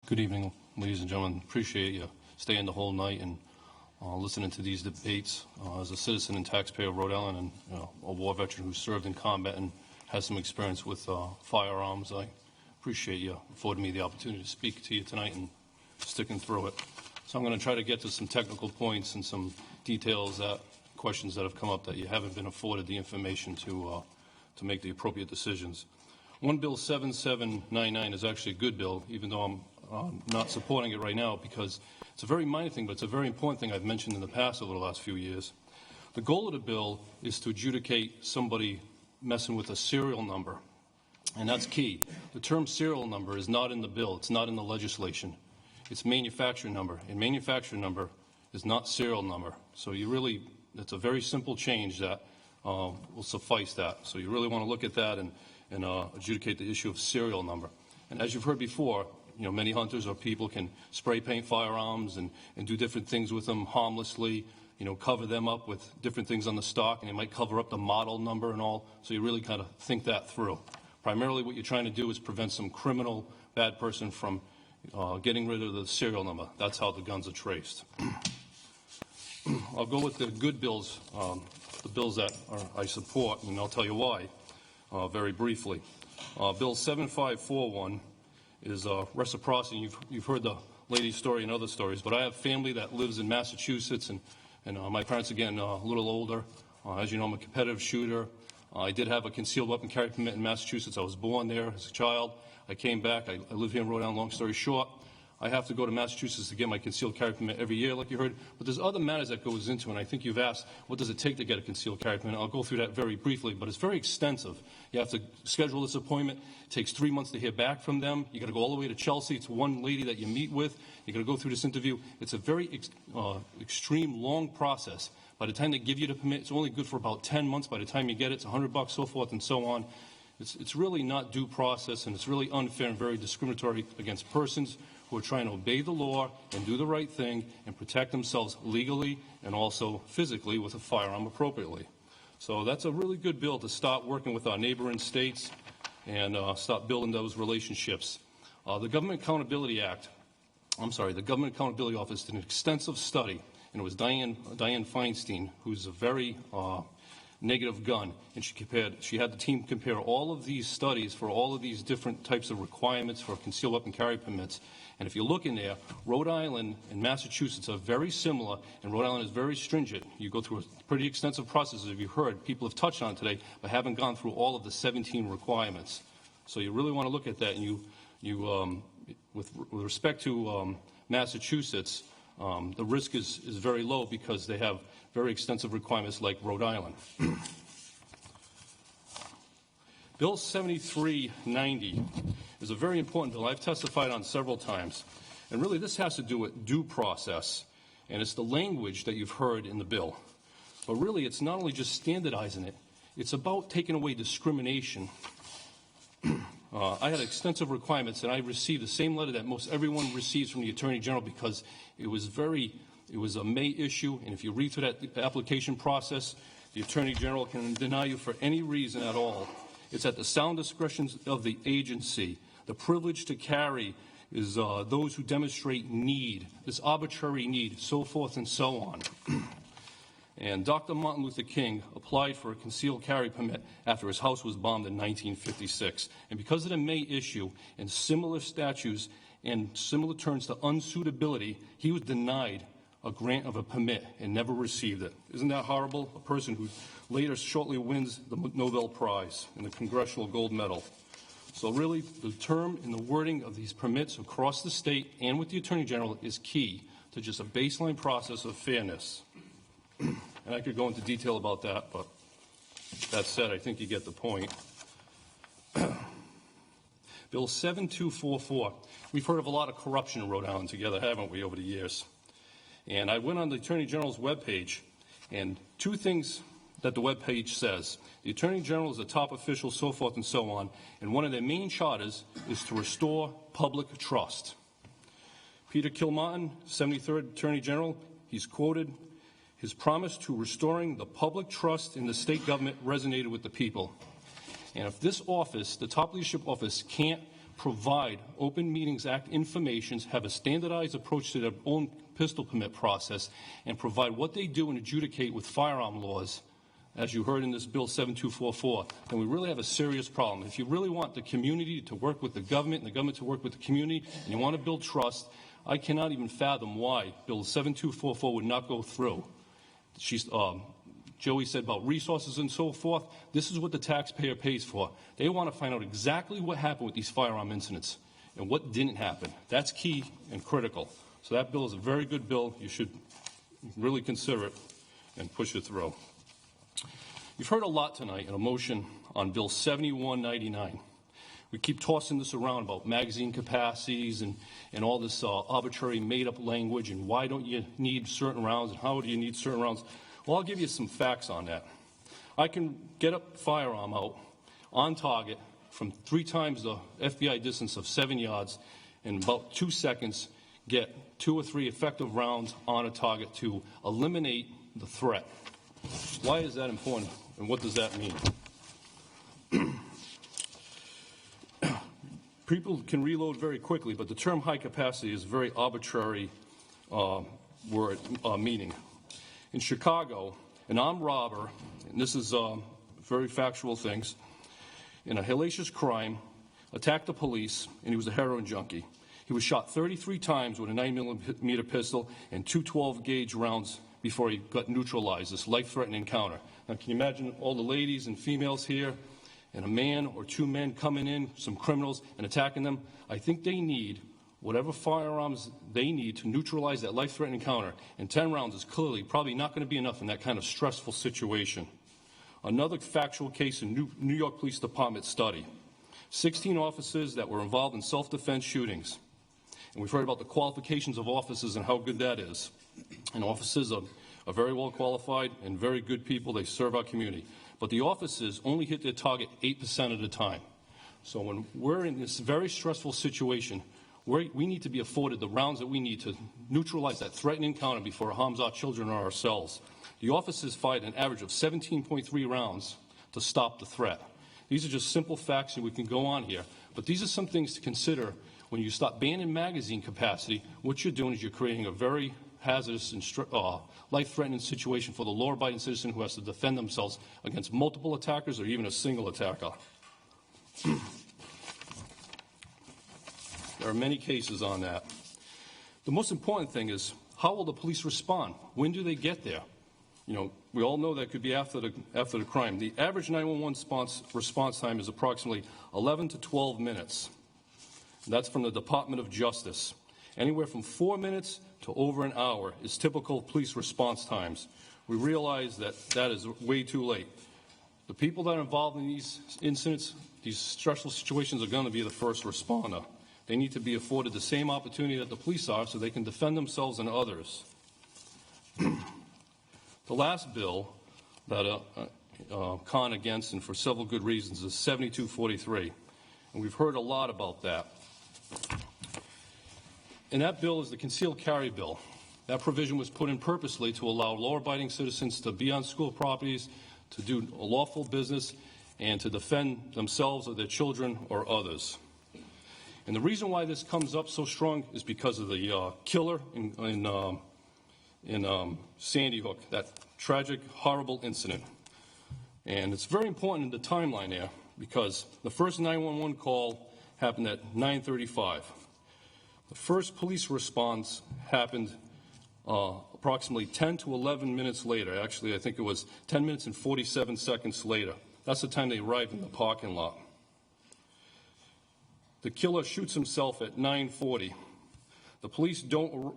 Good evening, ladies and gentlemen. Appreciate you staying the whole night and listening to these debates. As a citizen and taxpayer of Rhode Island and a war veteran who served in combat and has some experience with firearms, I appreciate you affording me the opportunity to speak to you tonight and sticking through it. So I'm going to try to get to some technical points and some details, questions that have come up that you haven't been afforded the information to make the appropriate decisions. One Bill 7799 is actually a good bill, even though I'm not supporting it right now because it's a very minor thing, but it's a very important thing I've mentioned in the past over the last few years. The goal of the bill is to adjudicate somebody messing with a serial number, and that's key. The term serial number is not in the bill. It's not in the legislation. It's manufacturer number, and manufacturer number is not serial number. So it's a very simple change that will suffice that. So you really want to look at that and adjudicate the issue of serial number. And as you've heard before, many hunters or people can spray paint firearms and do different things with them harmlessly, cover them up with different things on the stock, and they might cover up the model number and all. So you really kind of think that through. Primarily what you're trying to do is prevent some criminal, bad person from getting rid of the serial number. That's how the guns are traced. I'll go with the good bills, the bills that I support, and I'll tell you why very briefly. Bill 7541 is reciprocity. You've heard the lady's story and other stories, but I have family that lives in Massachusetts, and my parents, again, a little older. As you know, I'm a competitive shooter. I did have a concealed weapon carry permit in Massachusetts. I was born there as a child. I came back. I live here in Rhode Island. Long story short, I have to go to Massachusetts to get my concealed carry permit every year, like you heard. But there's other matters that goes into it, and I think you've asked, what does it take to get a concealed carry permit? I'll go through that very briefly, but it's very extensive. You have to schedule this appointment. It takes 3 months to hear back from them. You got to go all the way to Chelsea. It's one lady that you meet with. You got to go through this interview. It's a very extreme, long process. By the time they give you the permit, it's only good for about 10 months. By the time you get it, it's $100, so forth and so on. It's really not due process, and it's really unfair and very discriminatory against persons who are trying to obey the law and do the right thing and protect themselves legally and also physically with a firearm appropriately. So that's a really good bill to start working with our neighboring states and start building those relationships. The Government Accountability Office did an extensive study, and it was Diane Feinstein, who's a very negative gun, and she had the team compare all of these studies for all of these different types of requirements for concealed weapon carry permits. And if you look in there, Rhode Island and Massachusetts are very similar, and Rhode Island is very stringent. You go through a pretty extensive process, as you've heard. People have touched on today, but haven't gone through all of the 17 requirements. So you really want to look at that, and with respect to Massachusetts, the risk is very low because they have very extensive requirements like Rhode Island. Bill 7390 is a very important bill. I've testified on several times. And really this has to do with due process. And it's the language that you've heard in the bill. But really it's not only just standardizing it, it's about taking away discrimination. I had extensive requirements, and I received the same letter that most everyone receives from the Attorney General because it was a May issue, and if you read through that application process, the Attorney General can deny you for any reason at all. It's at the sound discretion of the agency. The privilege to carry is those who demonstrate need, this arbitrary need, so forth and so on. And Dr. Martin Luther King applied for a concealed carry permit after his house was bombed in 1956. And because of the May issue and similar statutes and similar terms to unsuitability, he was denied a grant of a permit and never received it. Isn't that horrible? A person who later shortly wins the Nobel Prize and the Congressional Gold Medal. So really, the term and the wording of these permits across the state and with the Attorney General is key to just a baseline process of fairness. And I could go into detail about that, but that said, I think you get the point. Bill 7244. We've heard of a lot of corruption in Rhode Island together, haven't we, over the years? And I went on the Attorney General's webpage, and two things that the webpage says. The Attorney General is the top official, so forth and so on, and one of their main charters is to restore public trust. Peter Kilmartin, 73rd Attorney General, he's quoted, his promise to restoring the public trust in the state government resonated with the people. And if this office, the top leadership office, can't provide Open Meetings Act information, have a standardized approach to their own pistol permit process, and provide what they do and adjudicate with firearm laws, as you heard in this Bill 7244, then we really have a serious problem. If you really want the community to work with the government and the government to work with the community, and you want to build trust, I cannot even fathom why Bill 7244 would not go through. Joey said about resources and so forth. This is what the taxpayer pays for. They want to find out exactly what happened with these firearm incidents and what didn't happen. That's key and critical. So that bill is a very good bill. You should really consider it and push it through. You've heard a lot tonight in a motion on Bill 7199. We keep tossing this around about magazine capacities and all this arbitrary made-up language and why don't you need certain rounds and how do you need certain rounds. Well, I'll give you some facts on that. I can get a firearm out on target from 3 times the FBI distance of 7 yards in about 2 seconds, get 2 or 3 effective rounds on a target to eliminate the threat. Why is that important and what does that mean? People can reload very quickly, but the term high capacity is a very arbitrary meaning. In Chicago, an armed robber, and this is very factual things, in a hellacious crime, attacked the police, and he was a heroin junkie. He was shot 33 times with a 9mm pistol and 2 12-gauge rounds before he got neutralized, this life-threatening encounter. Now, can you imagine all the ladies and females here, and a man or 2 men coming in, some criminals, and attacking them? I think they need whatever firearms they need to neutralize that life-threatening encounter. And 10 rounds is clearly probably not going to be enough in that kind of stressful situation. Another factual case in New York Police Department study. 16 officers that were involved in self-defense shootings. And we've heard about the qualifications of officers and how good that is. And officers are very well qualified and very good people. They serve our community. But the officers only hit their target 8% of the time. So when we're in this very stressful situation, we need to be afforded the rounds that we need to neutralize that threatening encounter before it harms our children or ourselves. The officers fired an average of 17.3 rounds to stop the threat. These are just simple facts, and we can go on here. But these are some things to consider when you stop banning magazine capacity. What you're doing is you're creating a very hazardous and life-threatening situation for the law-abiding citizen who has to defend themselves against multiple attackers or even a single attacker. There are many cases on that. The most important thing is, how will the police respond? When do they get there? You know, we all know that could be after the crime. The average 911 response time is approximately 11 to 12 minutes. That's from the Department of Justice. Anywhere from 4 minutes to over an hour is typical police response times. We realize that that is way too late. The people that are involved in these incidents, these stressful situations, are going to be the first responder. They need to be afforded the same opportunity that the police are so they can defend themselves and others. The last bill that con against, and for several good reasons, is 7243. And we've heard a lot about that. And that bill is the concealed carry bill. That provision was put in purposely to allow law-abiding citizens to be on school properties, to do a lawful business, and to defend themselves or their children or others. And the reason why this comes up so strong is because of the killer in Sandy Hook, that tragic, horrible incident. And it's very important in the timeline there because the first 911 call happened at 9:35. The first police response happened approximately 10 to 11 minutes later. Actually, I think it was 10 minutes and 47 seconds later. That's the time they arrived in the parking lot. The killer shoots himself at 9:40. The police don't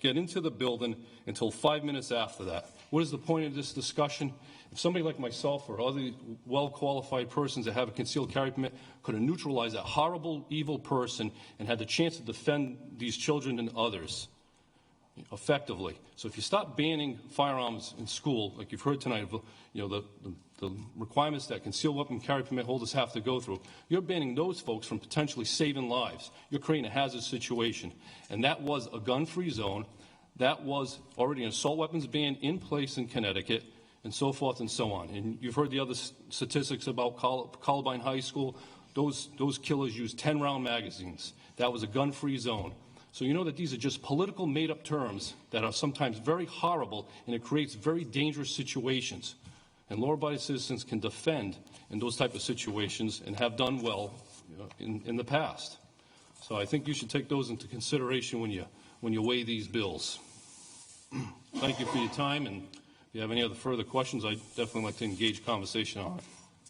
get into the building until 5 minutes after that. What is the point of this discussion? If somebody like myself or other well-qualified persons that have a concealed carry permit could have neutralized that horrible, evil person and had the chance to defend these children and others effectively. So if you stop banning firearms in school, like you've heard tonight, you know, the requirements that concealed weapon carry permit holders have to go through, you're banning those folks from potentially saving lives. You're creating a hazardous situation. And that was a gun-free zone. That was already an assault weapons ban in place in Connecticut, and so forth and so on. And you've heard the other statistics about Columbine High School. those killers used 10-round magazines. That was a gun-free zone. So you know that these are just political made-up terms that are sometimes very horrible, and it creates very dangerous situations. And law-abiding citizens can defend in those type of situations and have done well, you know, in the past. So I think you should take those into consideration when you weigh these bills. Thank you for your time, and if you have any other further questions, I'd definitely like to engage conversation on it.